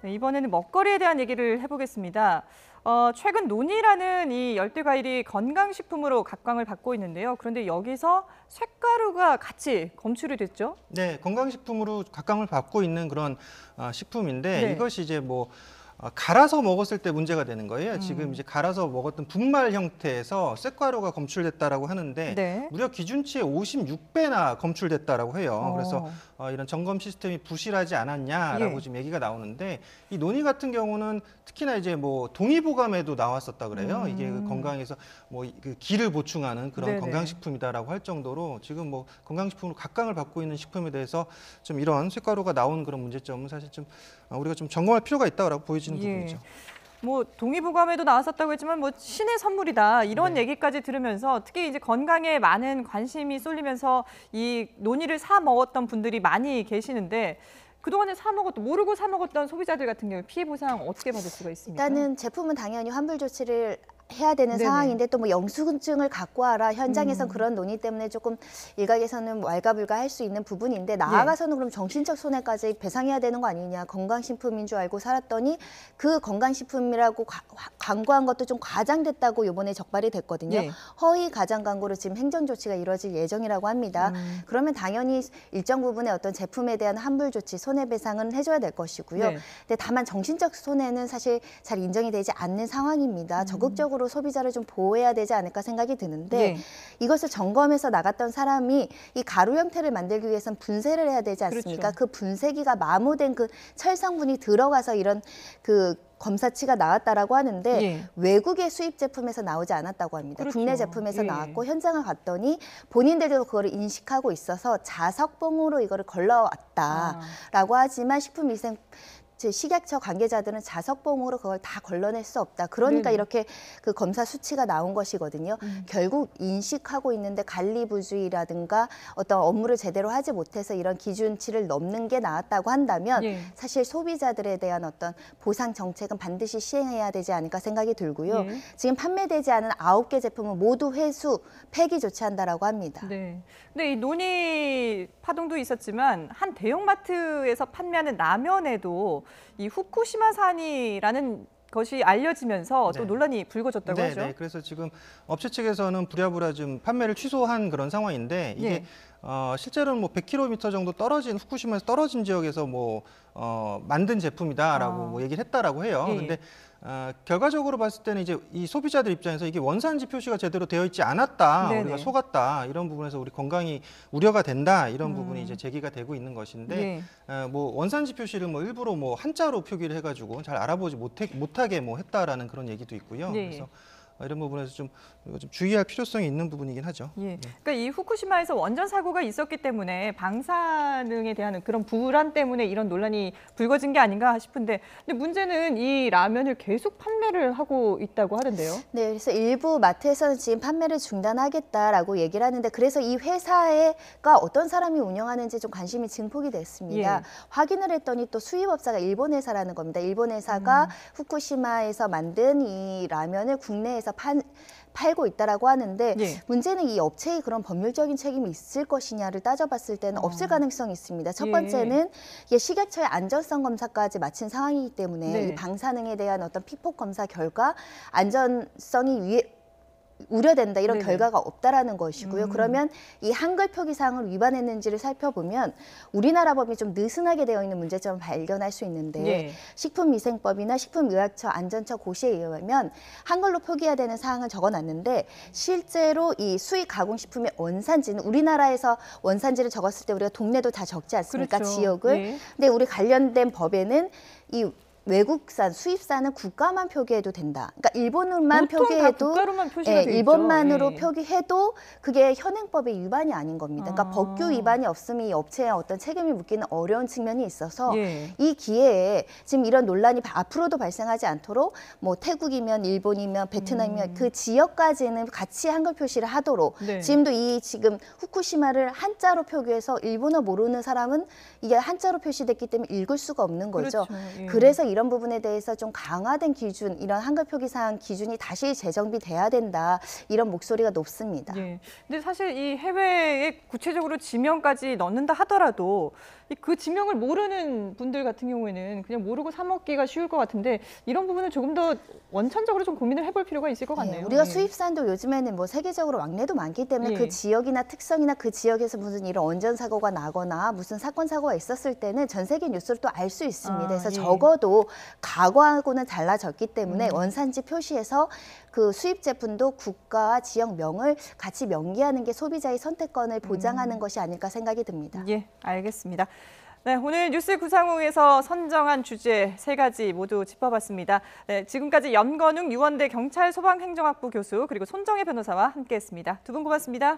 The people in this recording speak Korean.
네, 이번에는 먹거리에 대한 얘기를 해보겠습니다. 최근 논이라는 이 열대 과일이 건강식품으로 각광을 받고 있는데요. 그런데 여기서 쇳가루가 같이 검출이 됐죠? 네, 건강식품으로 각광을 받고 있는 그런 식품인데 네. 이것이 이제 뭐 갈아서 먹었을 때 문제가 되는 거예요. 지금 이제 갈아서 먹었던 분말 형태에서 쇳가루가 검출됐다라고 하는데 네. 무려 기준치의 56배나 검출됐다라고 해요. 그래서 이런 점검 시스템이 부실하지 않았냐라고 예. 지금 얘기가 나오는데 이 논의 같은 경우는 특히나 이제 뭐 동의보감에도 나왔었다 그래요. 이게 그 건강에서 뭐 그 기를 보충하는 그런 네네. 건강식품이다라고 할 정도로 지금 뭐 건강식품으로 각광을 받고 있는 식품에 대해서 좀 이런 쇳가루가 나온 그런 문제점은 사실 좀 우리가 좀 점검할 필요가 있다고 보여지는 부분이죠. 뭐 동의보감에도 나왔었다고 했지만 뭐 신의 선물이다 이런 네. 얘기까지 들으면서 특히 이제 건강에 많은 관심이 쏠리면서 이 논이를 사 먹었던 분들이 많이 계시는데 그동안에 모르고 사 먹었던 소비자들 같은 경우 피해 보상 어떻게 받을 수가 있습니까? 일단은 제품은 당연히 환불 조치를 해야 되는 네네. 상황인데 또 뭐 영수증을 갖고 와라 현장에선 그런 논의 때문에 조금 일각에서는 왈가불가할 수 있는 부분인데 나아가서는 그럼 정신적 손해까지 배상해야 되는 거 아니냐. 건강식품인 줄 알고 살았더니 그 건강식품이라고 광고한 것도 좀 과장됐다고 이번에 적발이 됐거든요. 예. 허위 가장 광고로 지금 행정 조치가 이루어질 예정이라고 합니다. 그러면 당연히 일정 부분의 어떤 제품에 대한 환불 조치, 손해배상은 해줘야 될 것이고요. 네. 근데 다만 정신적 손해는 사실 잘 인정이 되지 않는 상황입니다. 적극적으로 소비자를 좀 보호해야 되지 않을까 생각이 드는데 네. 이것을 점검해서 나갔던 사람이 이 가루 형태를 만들기 위해서는 분쇄를 해야 되지 않습니까? 그렇죠. 그 분쇄기가 마모된 그 철성분이 들어가서 이런 그 검사치가 나왔다라고 하는데 예. 외국의 수입 제품에서 나오지 않았다고 합니다. 그렇죠. 국내 제품에서 예. 나왔고 현장을 갔더니 본인들도 그거를 인식하고 있어서 자석봉으로 이거를 걸러왔다라고 하지만 식품위생 식약처 관계자들은 자석봉으로 그걸 다 걸러낼 수 없다. 그러니까 네네. 이렇게 그 검사 수치가 나온 것이거든요. 결국 인식하고 있는데 관리부주의라든가 어떤 업무를 제대로 하지 못해서 이런 기준치를 넘는 게 나왔다고 한다면 예. 사실 소비자들에 대한 어떤 보상 정책은 반드시 시행해야 되지 않을까 생각이 들고요. 예. 지금 판매되지 않은 9개 제품은 모두 회수, 폐기 조치한다라고 합니다. 네. 근데 이 논의 파동도 있었지만 한 대형마트에서 판매하는 라면에도 이 후쿠시마산이라는 것이 알려지면서 또 네. 논란이 불거졌다고 하죠. 네. 그래서 지금 업체 측에서는 부랴부랴 좀 판매를 취소한 그런 상황인데 이게 예. 실제로는 뭐 100km 정도 떨어진 후쿠시마에서 떨어진 지역에서 뭐 만든 제품이다라고 뭐 얘기를 했다라고 해요. 예. 근데 결과적으로 봤을 때는 이제 이 소비자들 입장에서 이게 원산지 표시가 제대로 되어 있지 않았다, 네네. 우리가 속았다 이런 부분에서 우리 건강이 우려가 된다 이런 부분이 이제 제기가 되고 있는 것인데 뭐 원산지 표시를 뭐 일부러 뭐 한자로 표기를 해가지고 잘 알아보지 못하게 뭐 했다라는 그런 얘기도 있고요. 네. 그래서 이런 부분에서 좀 주의할 필요성이 있는 부분이긴 하죠. 예. 그러니까 이 후쿠시마에서 원전 사고가 있었기 때문에 방사능에 대한 그런 불안 때문에 이런 논란이 불거진 게 아닌가 싶은데, 근데 문제는 이 라면을 계속 판매를 하고 있다고 하던데요. 네, 그래서 일부 마트에서는 지금 판매를 중단하겠다라고 얘기를 하는데 그래서 이 회사가 어떤 사람이 운영하는지 좀 관심이 증폭이 됐습니다. 예. 확인을 했더니 또 수입업자가 일본 회사라는 겁니다. 일본 회사가 후쿠시마에서 만든 이 라면을 국내에서 팔고 있다라고 하는데 예. 문제는 이 업체의 그런 법률적인 책임이 있을 것이냐를 따져봤을 때는 없을 가능성이 있습니다. 첫 예. 번째는 이게 식약처의 안전성 검사까지 마친 상황이기 때문에 네. 이 방사능에 대한 어떤 피폭 검사 결과 안전성이 우려된다 이런 네네. 결과가 없다라는 것이고요. 그러면 이 한글 표기사항을 위반했는지를 살펴보면 우리나라 법이 좀 느슨하게 되어 있는 문제점을 발견할 수 있는데 예. 식품위생법이나 식품의약처 안전처 고시에 의하면 한글로 표기해야 되는 사항을 적어놨는데 실제로 이 수입 가공식품의 원산지는 우리나라에서 원산지를 적었을 때 우리가 동네도 다 적지 않습니까? 그렇죠. 지역을. 예. 근데 우리 관련된 법에는 이 외국산, 수입산은 국가만 표기해도 된다. 그러니까 일본만 보통 다 표기해도 국가로만 표시가 돼 있죠. 일본만으로 예. 표기해도 그게 현행법의 위반이 아닌 겁니다. 그러니까 법규 위반이 없으면 이 업체에 어떤 책임을 묻기는 어려운 측면이 있어서 예. 이 기회에 지금 이런 논란이 앞으로도 발생하지 않도록 뭐 태국이면 일본이면 베트남이면 그 지역까지는 같이 한글 표시를 하도록 네. 지금 후쿠시마를 한자로 표기해서 일본어 모르는 사람은 이게 한자로 표시됐기 때문에 읽을 수가 없는 거죠. 그렇죠. 예. 그래서 이런 부분에 대해서 좀 강화된 기준, 이런 한글 표기사항 기준이 다시 재정비돼야 된다. 이런 목소리가 높습니다. 예. 근데 사실 이 해외에 구체적으로 지명까지 넣는다 하더라도 그 지명을 모르는 분들 같은 경우에는 그냥 모르고 사 먹기가 쉬울 것 같은데 이런 부분은 조금 더 원천적으로 좀 고민을 해볼 필요가 있을 것 같네요. 우리가 예. 수입산도 요즘에는 뭐 세계적으로 왕래도 많기 때문에 예. 그 지역이나 특성이나 그 지역에서 무슨 이런 원전 사고가 나거나 무슨 사건 사고가 있었을 때는 전 세계 뉴스를 또 알 수 있습니다. 그래서 예. 적어도 과거하고는 달라졌기 때문에 원산지 표시에서 그 수입 제품도 국가와 지역명을 같이 명기하는 게 소비자의 선택권을 보장하는 것이 아닐까 생각이 듭니다. 예, 알겠습니다. 네, 오늘 뉴스 구상호에서 선정한 주제 3가지 모두 짚어봤습니다. 네, 지금까지 연건웅 유원대 경찰소방행정학부 교수 그리고 손정혜 변호사와 함께했습니다. 두 분 고맙습니다.